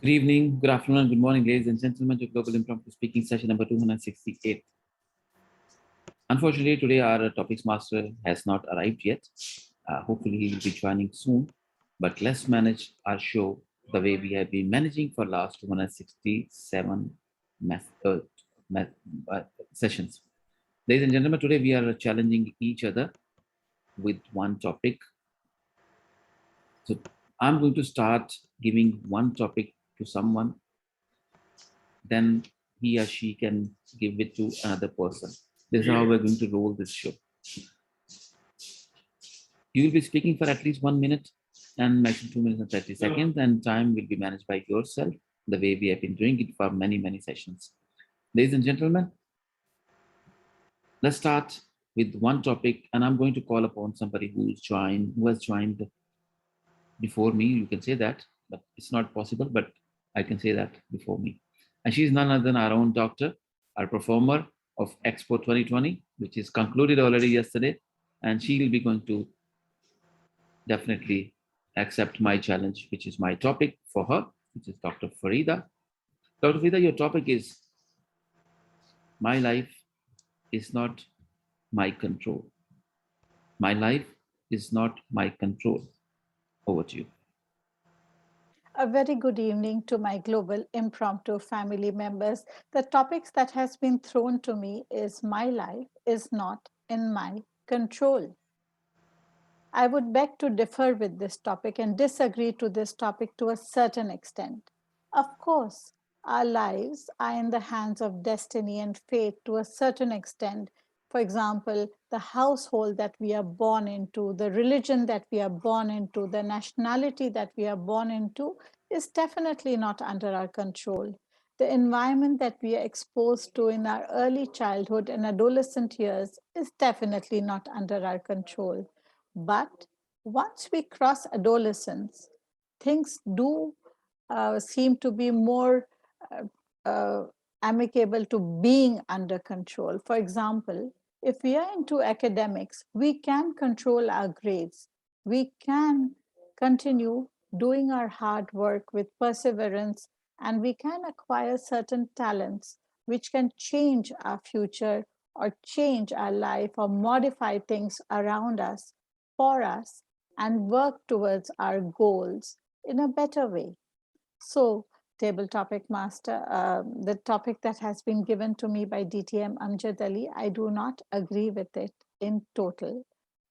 Good evening, good afternoon, and good morning, ladies and gentlemen, to Global Impromptu Speaking session number 268. Unfortunately, today our topics master has not arrived yet. Hopefully, he will be joining soon. But let's manage our show the way we have been managing for last 267 math, uh, math, sessions. Ladies and gentlemen, today we are challenging each other with one topic. So I'm going to start giving one topic to someone, then he or she can give it to another person. This is how we're going to roll this show. You will be speaking for at least 1 minute and maximum 2 minutes and 30 seconds, and time will be managed by yourself the way we have been doing it for many, many sessions. Ladies and gentlemen, let's start with one topic, and I'm going to call upon somebody who has joined before me. You can say that, but it's not possible, but I can say that before me. And she's none other than our own doctor, our performer of Expo 2020, which is concluded already yesterday. And she will be going to definitely accept my challenge, which is my topic for her, which is Dr. Farida. Dr. Farida, your topic is my life is not my control. My life is not my control. Over to you. A very good evening to my global impromptu family members. The topics that has been thrown to me is my life is not in my control. I would beg to differ with this topic and disagree to this topic to a certain extent. Of course, our lives are in the hands of destiny and fate to a certain extent. For example, the household that we are born into, the religion that we are born into, the nationality that we are born into is definitely not under our control. The environment that we are exposed to in our early childhood and adolescent years is definitely not under our control. But once we cross adolescence, things do seem to be more uh, uh, amicable to being under control. For example, if we are into academics, we can control our grades. We can continue doing our hard work with perseverance, and we can acquire certain talents which can change our future or change our life or modify things around us for us and work towards our goals in a better way. So, table topic master, the topic that has been given to me by DTM Amjad Ali, I do not agree with it in total.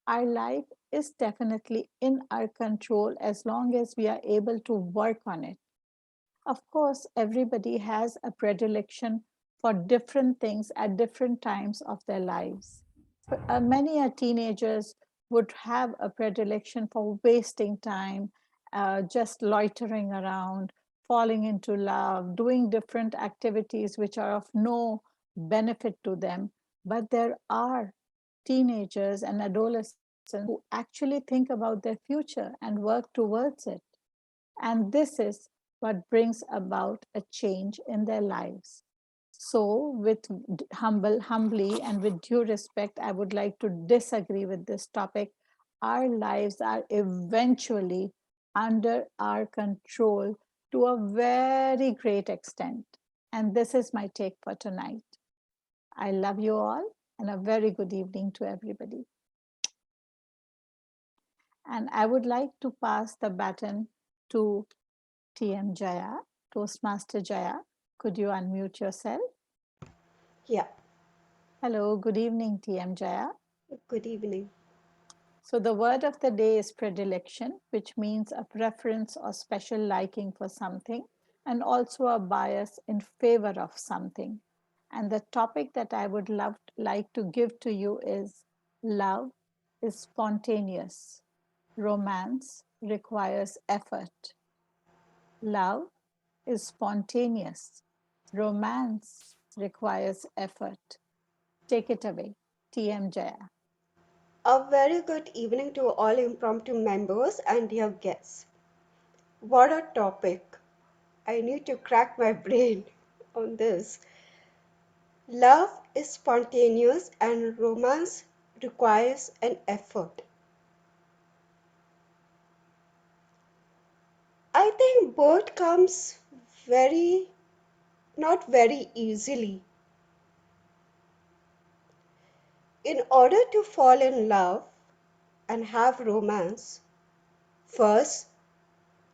Our life is definitely in our control as long as we are able to work on it. Of course, everybody has a predilection for different things at different times of their lives. Many teenagers would have a predilection for wasting time, just loitering around, falling into love, doing different activities which are of no benefit to them. But there are teenagers and adolescents who actually think about their future and work towards it. And this is what brings about a change in their lives. So, with humbly and with due respect, I would like to disagree with this topic. Our lives are eventually under our control to a very great extent. And this is my take for tonight. I love you all and a very good evening to everybody. And I would like to pass the baton to TM Jaya, Toastmaster Jaya. Could you unmute yourself? Yeah, Hello, good evening, TM Jaya. good evening. So, the word of the day is predilection, which means a preference or special liking for something, and also a bias in favor of something. And the topic that I would like to give to you is love is spontaneous, romance requires effort. Love is spontaneous, romance requires effort. Take it away, TM Jaya. A very good evening to all impromptu members and dear guests. What a topic! I need to crack my brain on this. Love is spontaneous and romance requires an effort. I think both comes very, not very easily. In order to fall in love and have romance, first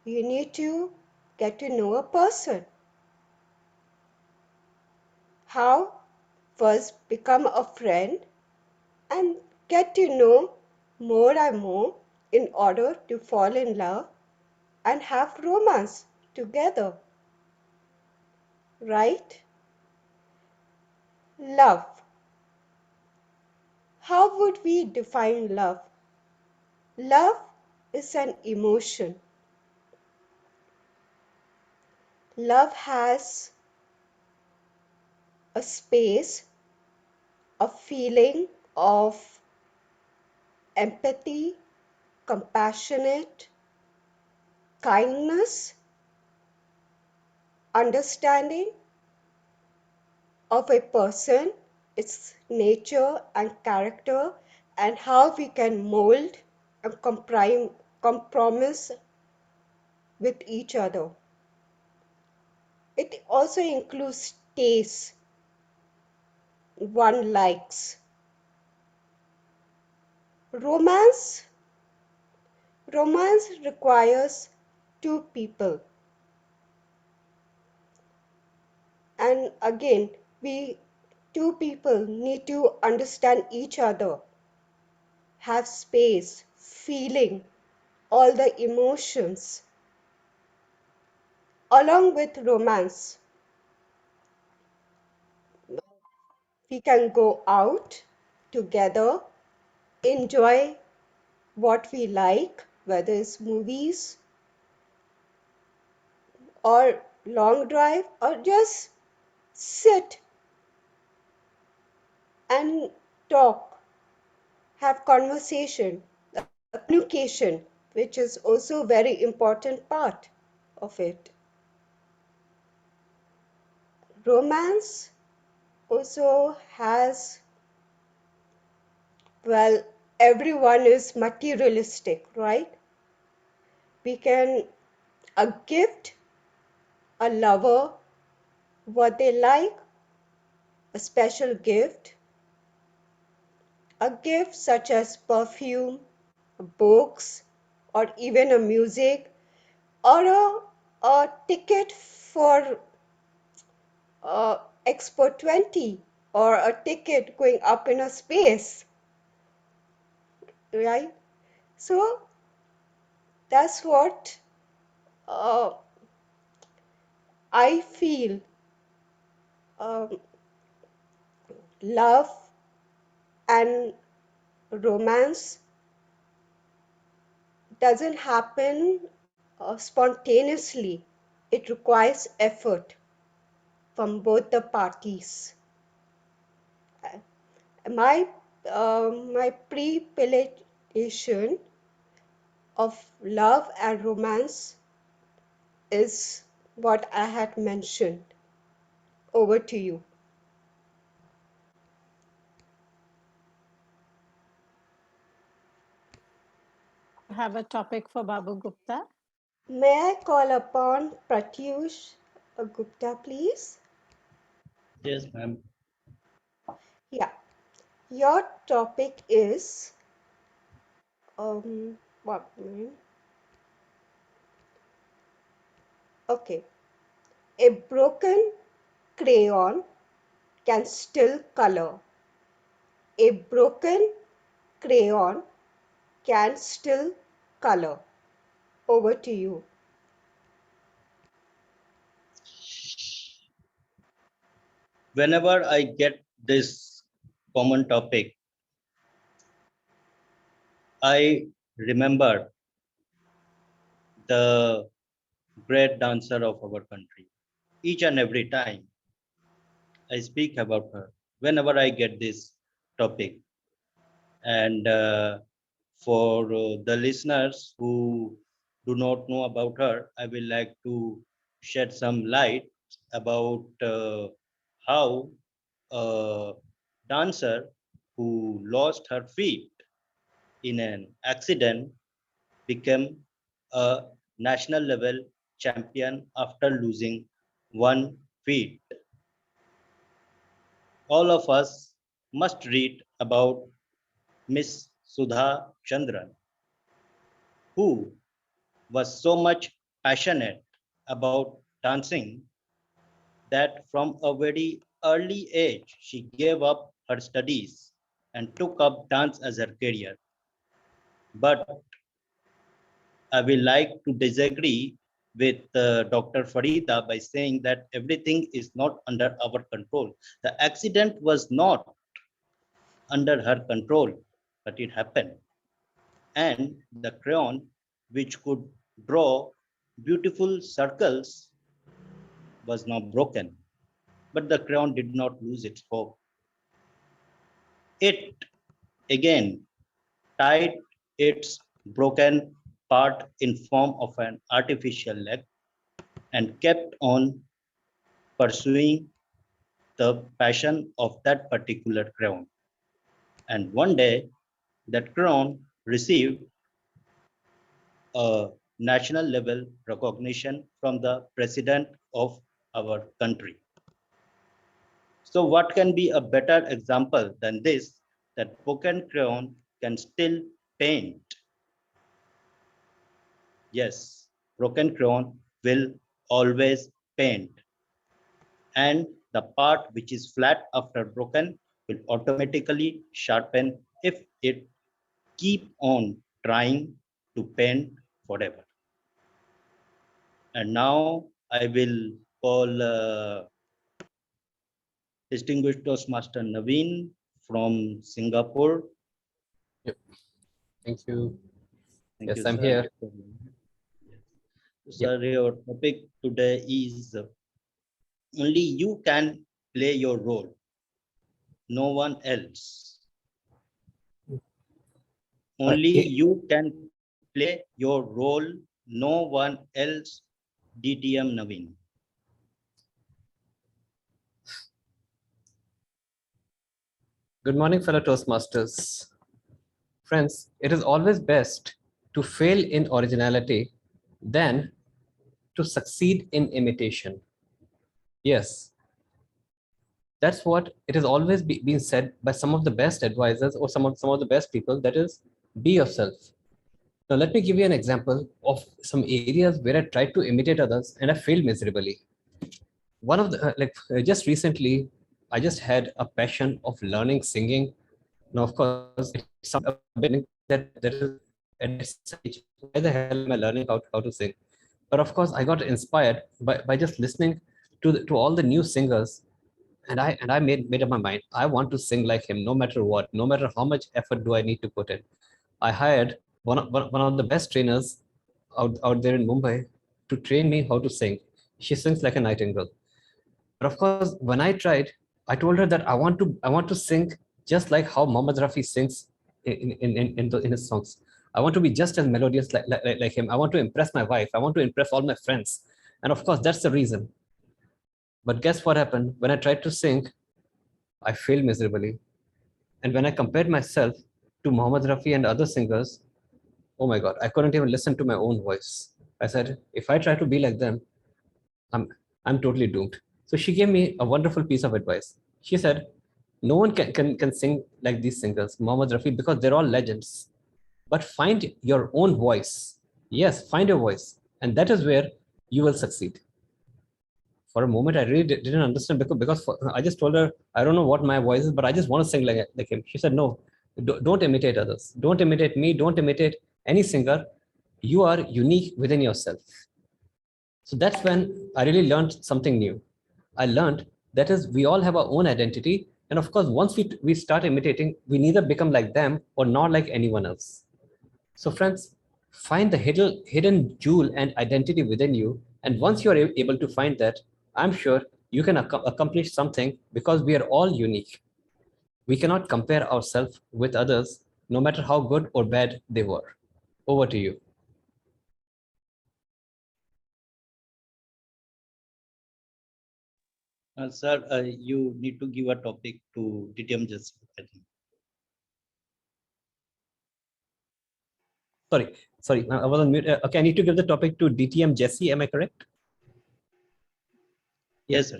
you need to get to know a person. How? First, become a friend and get to know more and more in order to fall in love and have romance together, right? Love. How would we define love? Love is an emotion. Love has a space, a feeling of empathy, compassionate, kindness, understanding of a person, its nature and character, and how we can mold and compromise with each other. It also includes taste, one likes. Romance, romance requires two people. And again, we two people need to understand each other, have space, feeling, all the emotions. Along with romance, we can go out together, enjoy what we like, whether it's movies or long drive, or just sit and talk, have conversation, a communication, which is also a very important part of it. Romance also has, well, everyone is materialistic, right? We can a gift a lover what they like, a special gift, a gift such as perfume, books, or even a music, or a ticket for Expo 20, or a ticket going up in a space, right? So that's what uh, I feel. um, Love and romance doesn't happen spontaneously. It requires effort from both the parties. My my pre-pillagation of love and romance is what I had mentioned. Over to you. Do you have a topic for Babu Gupta? May I call upon Pratyush Gupta, please? Yes, ma'am. Yeah, your topic is what? Okay, a broken crayon can still color. A broken crayon can still color. Over to you. Whenever I get this common topic, I remember the great dancer of our country. Each and every time I speak about her, whenever I get this topic, and for the listeners who do not know about her, I will like to shed some light about how a dancer who lost her feet in an accident became a national level champion after losing 1 feet. All of us must read about Miss Sudha Chandran, who was so much passionate about dancing that from a very early age she gave up her studies and took up dance as her career. But I will like to disagree with Dr. Farida by saying that everything is not under our control. The accident was not under her control, but it happened. And the crayon, which could draw beautiful circles, was now broken. But the crayon did not lose its hope. It again tied its broken part in form of an artificial leg and kept on pursuing the passion of that particular crayon. And one day, that crayon received a national level recognition from the president of our country. So what can be a better example than this, that broken crayon can still paint? Yes, broken crayon will always paint, and the part which is flat after broken will automatically sharpen if it keep on trying to paint forever. And now I will call distinguished Toastmaster Naveen from Singapore. Yep. Thank you. Thank Yes, you, I'm sir. here. Yes. Sir, your topic today is only you can play your role, no one else. Only Yeah. you can play your role, no one else. DTM Naveen. Good morning, fellow Toastmasters. Friends, it is always best to fail in originality than to succeed in imitation. Yes, that's what it has always been said by some of the best advisors or some of the best people, that is, be yourself. Now, let me give you an example of some areas where I tried to imitate others and I failed miserably. One of the, just recently, I just had a passion of learning singing. Now, of course, it sounds a bit that is at this age, why the hell am I learning how to sing? But of course, I got inspired by just listening to all the new singers, and I made up my mind. I want to sing like him, no matter what, no matter how much effort do I need to put in. I hired one of the best trainers out there in Mumbai to train me how to sing. She sings like a nightingale. But of course, when I tried, I told her that I want to sing just like how Mohammed Rafi sings in his songs. I want to be just as melodious like him. I want to impress my wife. I want to impress all my friends. And of course, that's the reason. But guess what happened? When I tried to sing, I failed miserably. And when I compared myself to Mohammed Rafi and other singers, oh my God, I couldn't even listen to my own voice. I said, if I try to be like them, I'm, I'm totally doomed. So she gave me a wonderful piece of advice. She said, no one can sing like these singers, Mohammed Rafi, because they're all legends. But find your own voice. Yes, find your voice. And that is where you will succeed. For a moment, I really didn't understand because I just told her, I don't know what my voice is, but I just want to sing like him. She said, no, don't imitate others. Don't imitate me. Don't imitate any singer. You are unique within yourself. So that's when I really learned something new. I learned that is, we all have our own identity. And of course, once we start imitating, we neither become like them or not like anyone else. So friends, find the hidden jewel and identity within you. And once you're able to find that, I'm sure you can accomplish something, because we are all unique. We cannot compare ourselves with others, no matter how good or bad they were. Over to you. Sir, you need to give a topic to DTM Jesse, I think. Sorry, I was on mute. Okay, I need to give the topic to DTM Jesse. Am I correct? Yes, sir.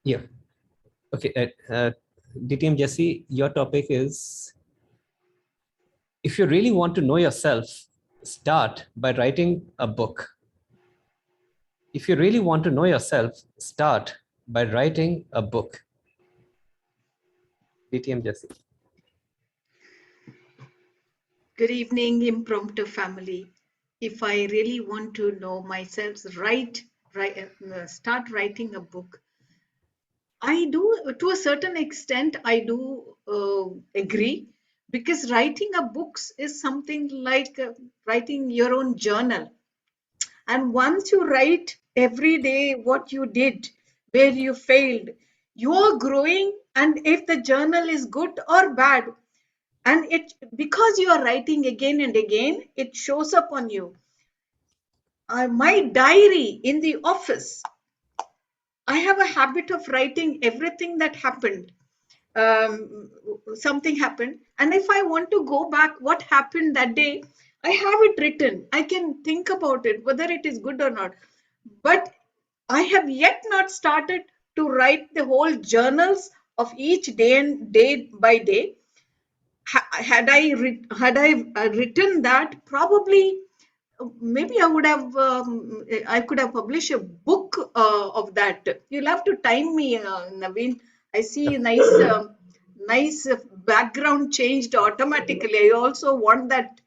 Yeah. Okay. DTM Jesse, your topic is, if you really want to know yourself, start by writing a book. If you really want to know yourself, start by writing a book. DTM Jesse. Good evening, Impromptu family. If I really want to know myself, start writing a book. I do, to a certain extent, I do agree, because writing a books is something like writing your own journal. And once you write every day what you did, where you failed, you're growing. And if the journal is good or bad, and it, because you are writing again and again, it shows up on you. My diary in the office, I have a habit of writing everything that happened. um, Something happened, and if I want to go back what happened that day, I have it written. I can think about it whether it is good or not. But I have yet not started to write the whole journals of each day and day by day. Had I written that, probably maybe I would have I could have published a book of that. You'll have to time me, Naveen. I see nice background changed automatically. I also want that.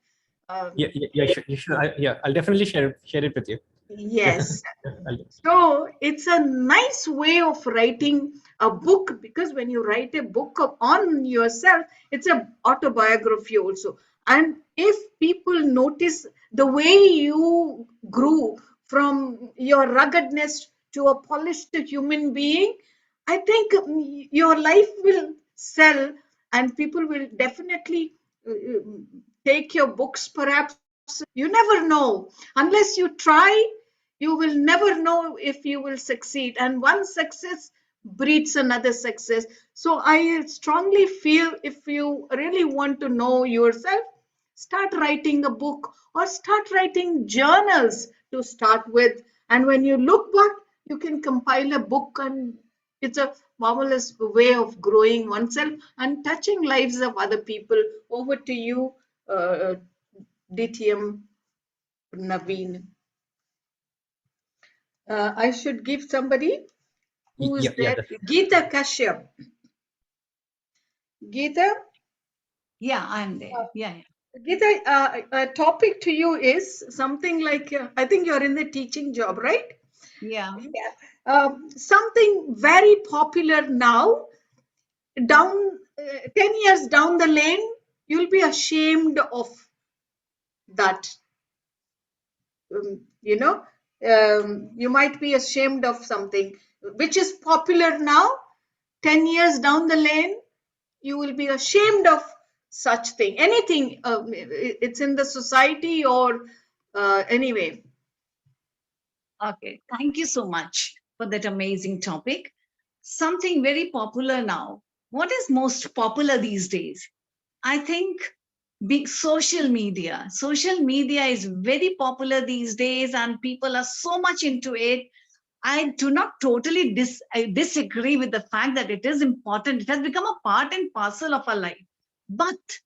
um, Yeah, you should. I'll definitely share it with you. Yeah. yes. Yeah, I'll do. So it's a nice way of writing a book, because when you write a book on yourself, it's a autobiography also. And if people notice the way you grew from your ruggedness to a polished human being, I think your life will sell, and people will definitely take your books, perhaps. You never know. Unless you try, you will never know if you will succeed. And one success breeds another success. So I strongly feel, if you really want to know yourself, start writing a book or start writing journals to start with. And when you look back, you can compile a book, and it's a marvelous way of growing oneself and touching lives of other people. Over to you, DTM Naveen. I should give somebody who is Yeah. there. Geeta Kashyap. Geeta, Yeah, I'm there. uh, Yeah, yeah. Geeta, a topic to you is something like, I think you're in the teaching job, right? Yeah. Yeah. Something very popular now, down 10 years down the lane, you'll be ashamed of that. You know, you might be ashamed of something which is popular now. 10 years down the lane, you will be ashamed of such thing. Anything, it's in the society or anyway. Okay. Thank you so much for that amazing topic. Something very popular now. What is most popular these days? I think big social media. Social media is very popular these days, and people are so much into it. I do not totally I disagree with the fact that it is important. It has become a part and parcel of our life. But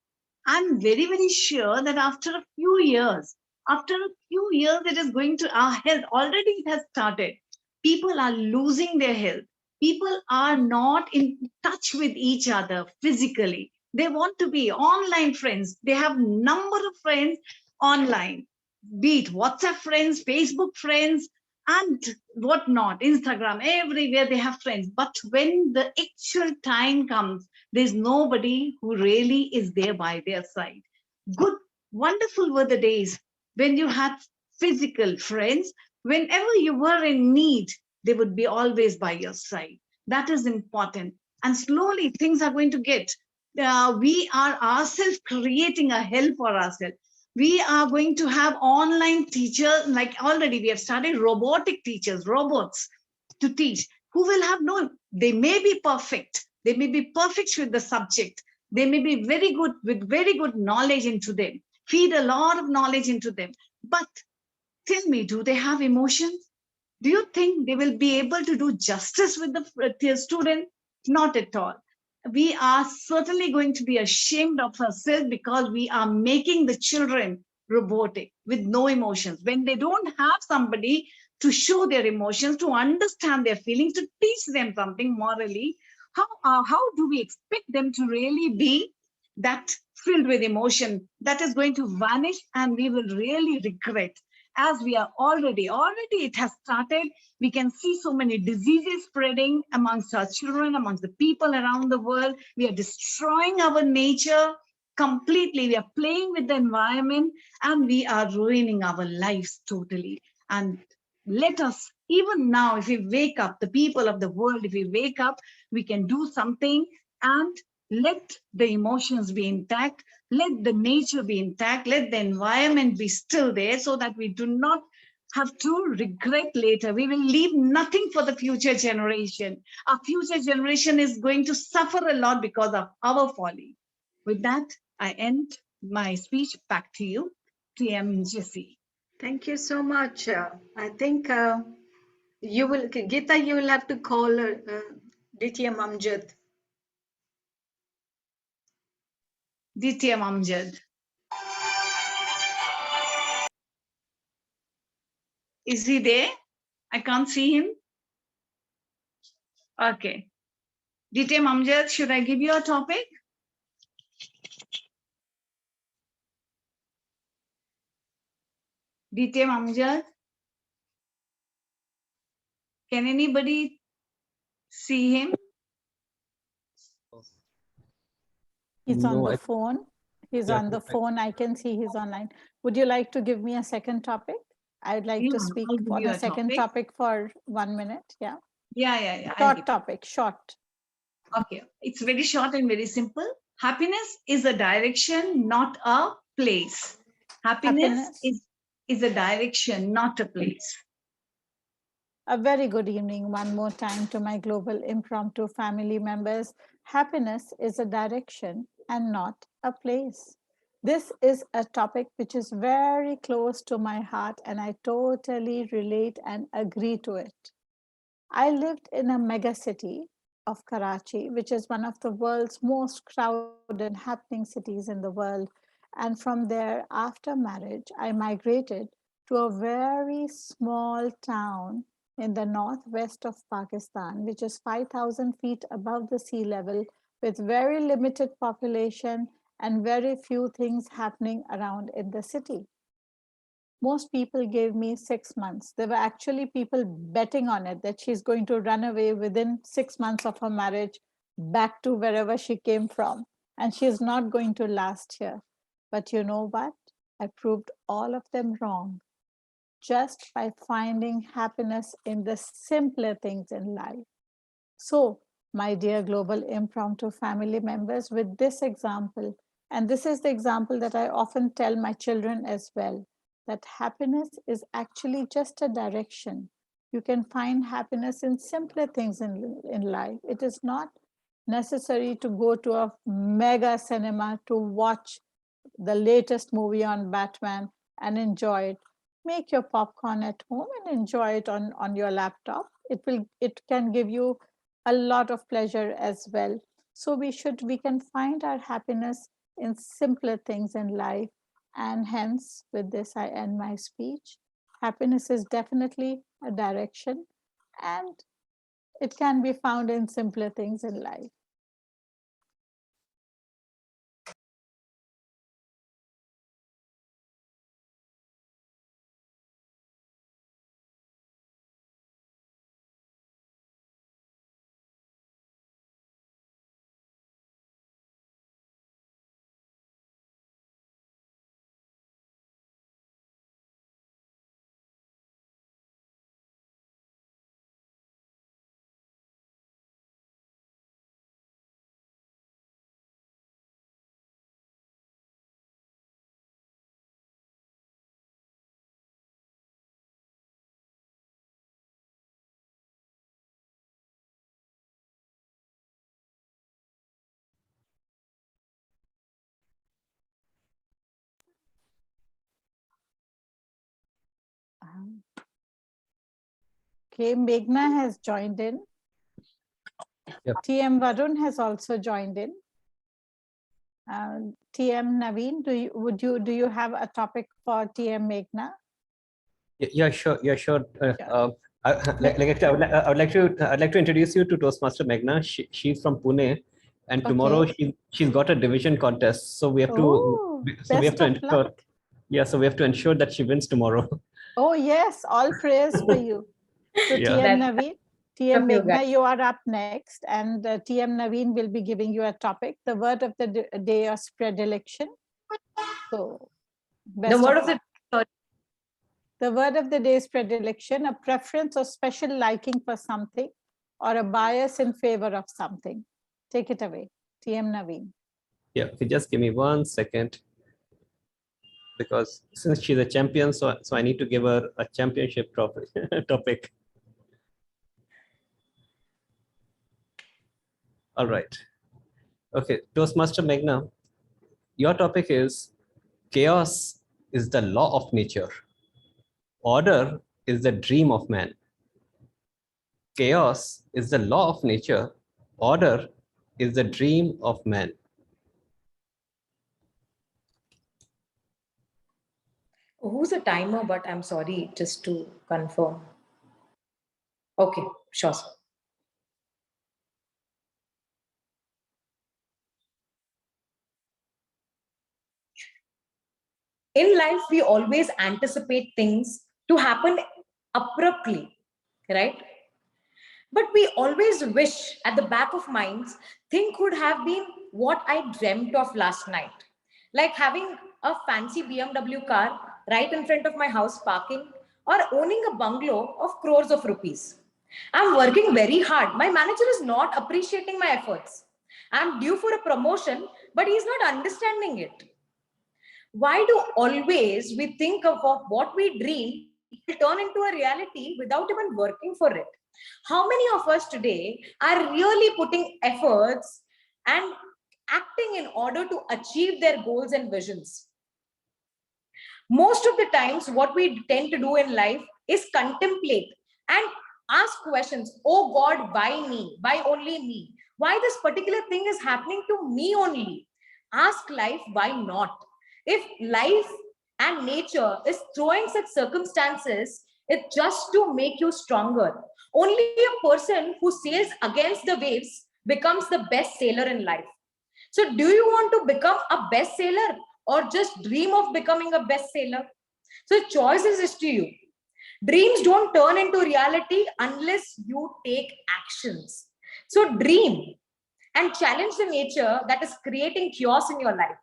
I'm very, very sure that after a few years, it is going to our health. Already it has started. People are losing their health. People are not in touch with each other physically. They want to be online friends. They have number of friends online, be it WhatsApp friends, Facebook friends, and whatnot, Instagram, everywhere they have friends. But when the actual time comes, there's nobody who really is there by their side. Good, wonderful were the days when you had physical friends. Whenever you were in need, they would be always by your side. That is important. And slowly things are going to get. We are ourselves creating a hell for ourselves. We are going to have online teachers, like already we have started robotic teachers, robots to teach, who will have no, they may be perfect. They may be perfect with the subject. They may be very good with very good knowledge into them, feed a lot of knowledge into them. But tell me, do they have emotions? Do you think they will be able to do justice with the student? Not at all. We are certainly going to be ashamed of ourselves because we are making the children robotic with no emotions. When they don't have somebody to show their emotions, to understand their feelings, to teach them something morally, how do we expect them to really be that filled with emotion that is going to vanish and we will really regret, as we are already it has started. We can see so many diseases spreading amongst our children, amongst the people around the world. We are destroying our nature completely. We are playing with the environment and we are ruining our lives totally. And let us, even now, if we wake up, the people of the world, if we wake up, we can do something and let the emotions be intact, let the nature be intact, let the environment be still there so that we do not have to regret later. We will leave nothing for the future generation. Our future generation is going to suffer a lot because of our folly. With that, I end my speech. Back to you, TM Jesse. Thank you so much. I think you will, Gita, you will have to call DTM Amjad. DTM Amjad. Is he there? I can't see him. Okay. DTM Amjad, should I give you a topic? DTM Amjad? Can anybody see him? He's on No, the I, phone. He's yeah, on the phone. I can see he's online. Would you like to give me a second topic? I'd like Yeah, to speak I'll give on you a a second topic. topic for 1 minute. Yeah. Yeah. I'll give Short topic, short. Okay, it's very short and very simple. Happiness is a direction, not a place. Happiness Happiness. is a direction, not a place. A very good evening one more time to my global impromptu family members. Happiness is a direction and not a place. This is a topic which is very close to my heart and I totally relate and agree to it. I lived in a mega city of Karachi, which is one of the world's most crowded and happening cities in the world. And from there, after marriage, I migrated to a very small town in the northwest of Pakistan, which is 5,000 feet above the sea level, with very limited population and very few things happening around in the city. Most people gave me 6 months. There were actually people betting on it that she's going to run away within 6 months of her marriage back to wherever she came from. And she's not going to last here. But you know what? I proved all of them wrong just by finding happiness in the simpler things in life. So, my dear global impromptu family members, with this example, and this is the example that I often tell my children as well, that happiness is actually just a direction. You can find happiness in simpler things in life. It is not necessary to go to a mega cinema to watch the latest movie on Batman and enjoy it. Make your popcorn at home and enjoy it on your laptop. It can give you a lot of pleasure as well. So we can find our happiness in simpler things in life. And hence, with this, I end my speech. Happiness is definitely a direction, and it can be found in simpler things in life. Okay, Meghna has joined in. Yep. TM Varun has also joined in. TM Naveen, do you have a topic for TM Meghna? Yeah, sure. Yeah, sure. Sure. I'd like to introduce you to Toastmaster Meghna. She's from Pune, and tomorrow Okay. she's got a division contest. So we have Oh, best of ensure. luck. Yeah, so we have to ensure that she wins tomorrow. Oh yes, all prayers for you. So Yeah. TM Naveen, TM of you Meghna, you are up next, and TM Naveen will be giving you a topic, the word of the day or predilection. So best The word of of the luck. The word of the day is predilection, a preference or special liking for something or a bias in favor of something. Take it away, TM Naveen. Yeah, if you just give me 1 second, because since she's a champion, so I need to give her a championship topic. topic. All right. Okay, Toastmaster Meghna, your topic is chaos is the law of nature. Order is the dream of man. Chaos is the law of nature. Order is the dream of man. Who's a timer? But I'm sorry, just to confirm. Okay, sure. Sir. In life, we always anticipate things to happen abruptly, right? But we always wish at the back of minds, thing could have been what I dreamt of last night. Like having a fancy BMW car right in front of my house parking, or owning a bungalow of crores of rupees. I'm working very hard. My manager is not appreciating my efforts. I'm due for a promotion, but he's not understanding it. Why do always we think of what we dream will turn into a reality without even working for it? How many of us today are really putting efforts and acting in order to achieve their goals and visions? Most of the times, what we tend to do in life is contemplate and ask questions. Oh God, why me? Why only me? Why this particular thing is happening to me only? Ask life, why not? If life and nature is throwing such circumstances, it's just to make you stronger. Only a person who sails against the waves becomes the best sailor in life. So, do you want to become a best sailor or just dream of becoming a best sailor? So, choices is to you. Dreams don't turn into reality unless you take actions. So, dream and challenge the nature that is creating chaos in your life.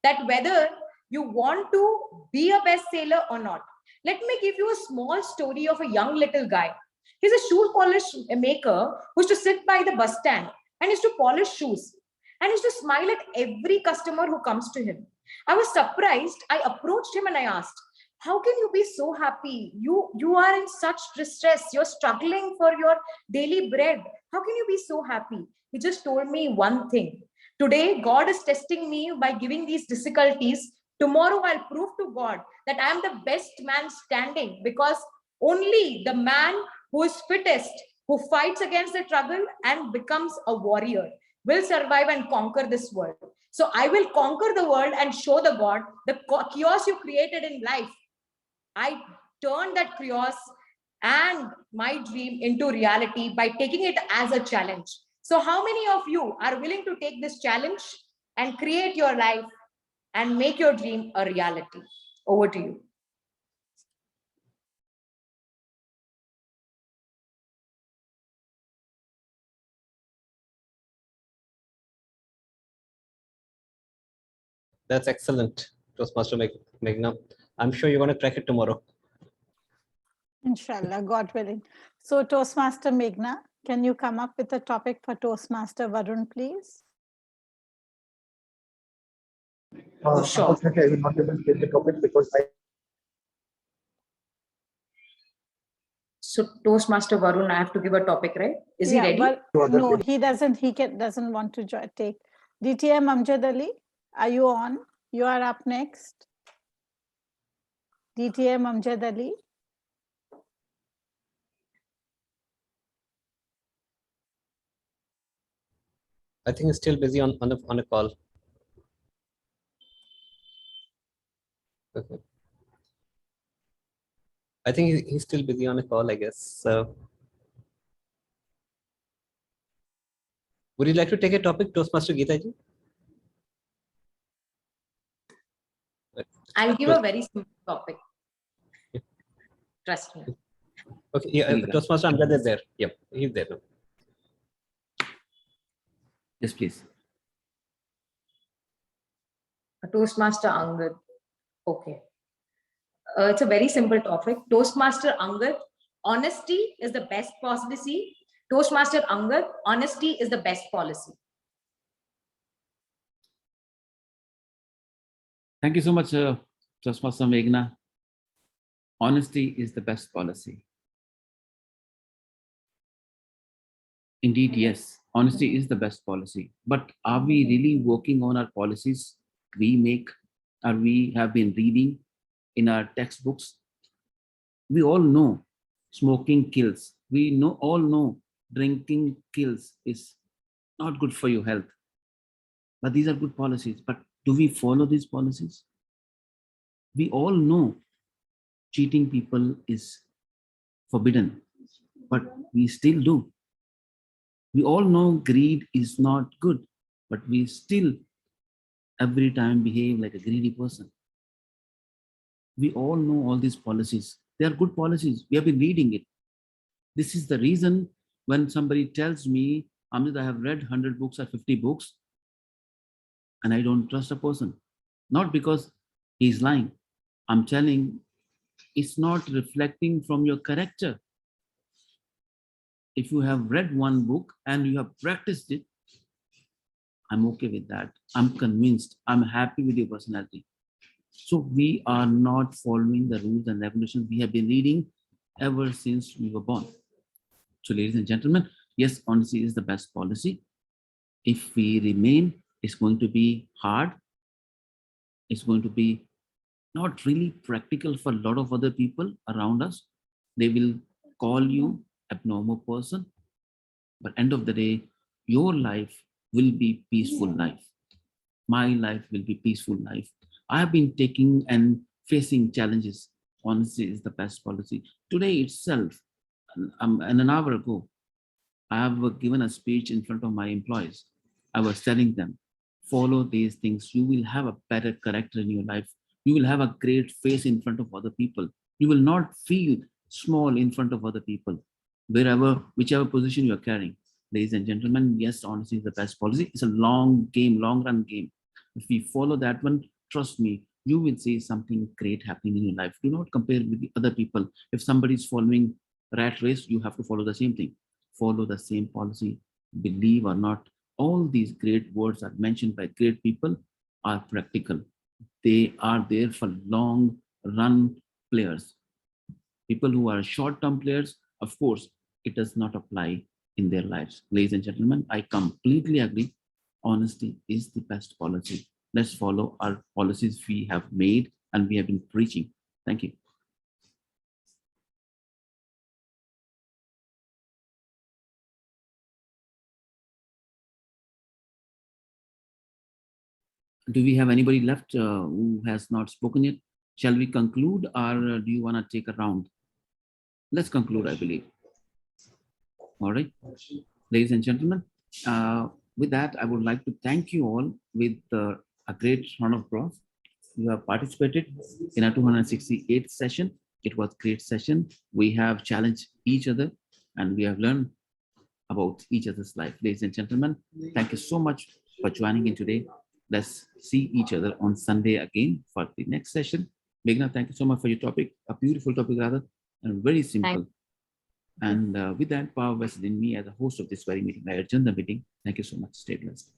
That whether you want to be a best sailor or not. Let me give you a small story of a young little guy. He's a shoe polish maker who used to sit by the bus stand and used to polish shoes and used to smile at every customer who comes to him. I was surprised. I approached him and I asked, how can you be so happy? You are in such distress. You're struggling for your daily bread. How can you be so happy? He just told me one thing. Today, God is testing me by giving these difficulties. Tomorrow, I'll prove to God that I am the best man standing, because only the man who is fittest, who fights against the struggle and becomes a warrior, will survive and conquer this world. So I will conquer the world and show the God the chaos you created in life. I turned that chaos and my dream into reality by taking it as a challenge. So, how many of you are willing to take this challenge and create your life and make your dream a reality? Over to you. That's excellent, Toastmaster Meghna. I'm sure you're going to crack it tomorrow. Inshallah, God willing. So Toastmaster Meghna, can you come up with a topic for Toastmaster Varun, please? Sure. Unfortunately, I will not be able to take the topic because So, Toastmaster Varun, I have to give a topic, right? Is he ready? Well, no, he doesn't. Doesn't want to take. DTM Amjad Ali, are you on? You are up next. DTM Amjad Ali. I think he's still busy on a call. Okay. I think he's still busy on a call, I guess. So, would you like to take a topic, Toastmaster Geeta ji? I'll give a very simple topic. Trust me. Okay, yeah, Toastmaster Amjad is there. Yep, he's there now. Yes, please. Toastmaster Angad. Okay. It's a very simple topic. Toastmaster Angad, honesty is the best policy. Toastmaster Angad, honesty is the best policy. Thank you so much, Toastmaster Meghna. Honesty is the best policy. Indeed, yes. Honesty is the best policy. But are we really working on our policies we make, or we have been reading in our textbooks? We all know smoking kills. We all know drinking kills, is not good for your health. But these are good policies. But do we follow these policies? We all know cheating people is forbidden, but we still do. We all know greed is not good, but we still every time behave like a greedy person. We all know all these policies. They are good policies. We have been reading it. This is the reason when somebody tells me, Amjad, I have read 100 books or 50 books, and I don't trust a person. Not because he's lying. I'm telling it's not reflecting from your character. If you have read one book and you have practiced it, I'm okay with that. I'm convinced. I'm happy with your personality. So we are not following the rules and regulations we have been reading ever since we were born. So ladies and gentlemen, yes, honesty is the best policy. If we remain, it's going to be hard. It's going to be not really practical for a lot of other people around us. They will call you abnormal person, but end of the day, your life will be peaceful life. My life will be peaceful life. I have been taking and facing challenges. Honesty is the best policy. Today itself, an hour ago, I have given a speech in front of my employees. I was telling them, follow these things. You will have a better character in your life. You will have a great face in front of other people. You will not feel small in front of other people, whichever position you are carrying. Ladies and gentlemen, yes, honesty is the best policy. It's a long game, long run game. If we follow that one, trust me, you will see something great happening in your life. Do not compare with the other people. If somebody is following rat race, you have to follow the same thing. Follow the same policy. Believe or not, all these great words are mentioned by great people are practical. They are there for long run players. People who are short-term players, of course, it does not apply in their lives. Ladies and gentlemen, I completely agree. Honesty is the best policy. Let's follow our policies we have made and we have been preaching. Thank you. Do we have anybody left who has not spoken yet? Shall we conclude, or do you want to take a round? Let's conclude, I believe. All right, ladies and gentlemen, with that, I would like to thank you all with a great round of applause. You have participated in our 268th session. It was a great session. We have challenged each other and we have learned about each other's life. Ladies and gentlemen, thank you so much for joining in today. Let's see each other on Sunday again for the next session. Meghna, thank you so much for your topic, a beautiful topic rather, and very simple. And with that, power vested in me as a host of this very meeting. I adjourn the meeting. Thank you so much. Stay blessed.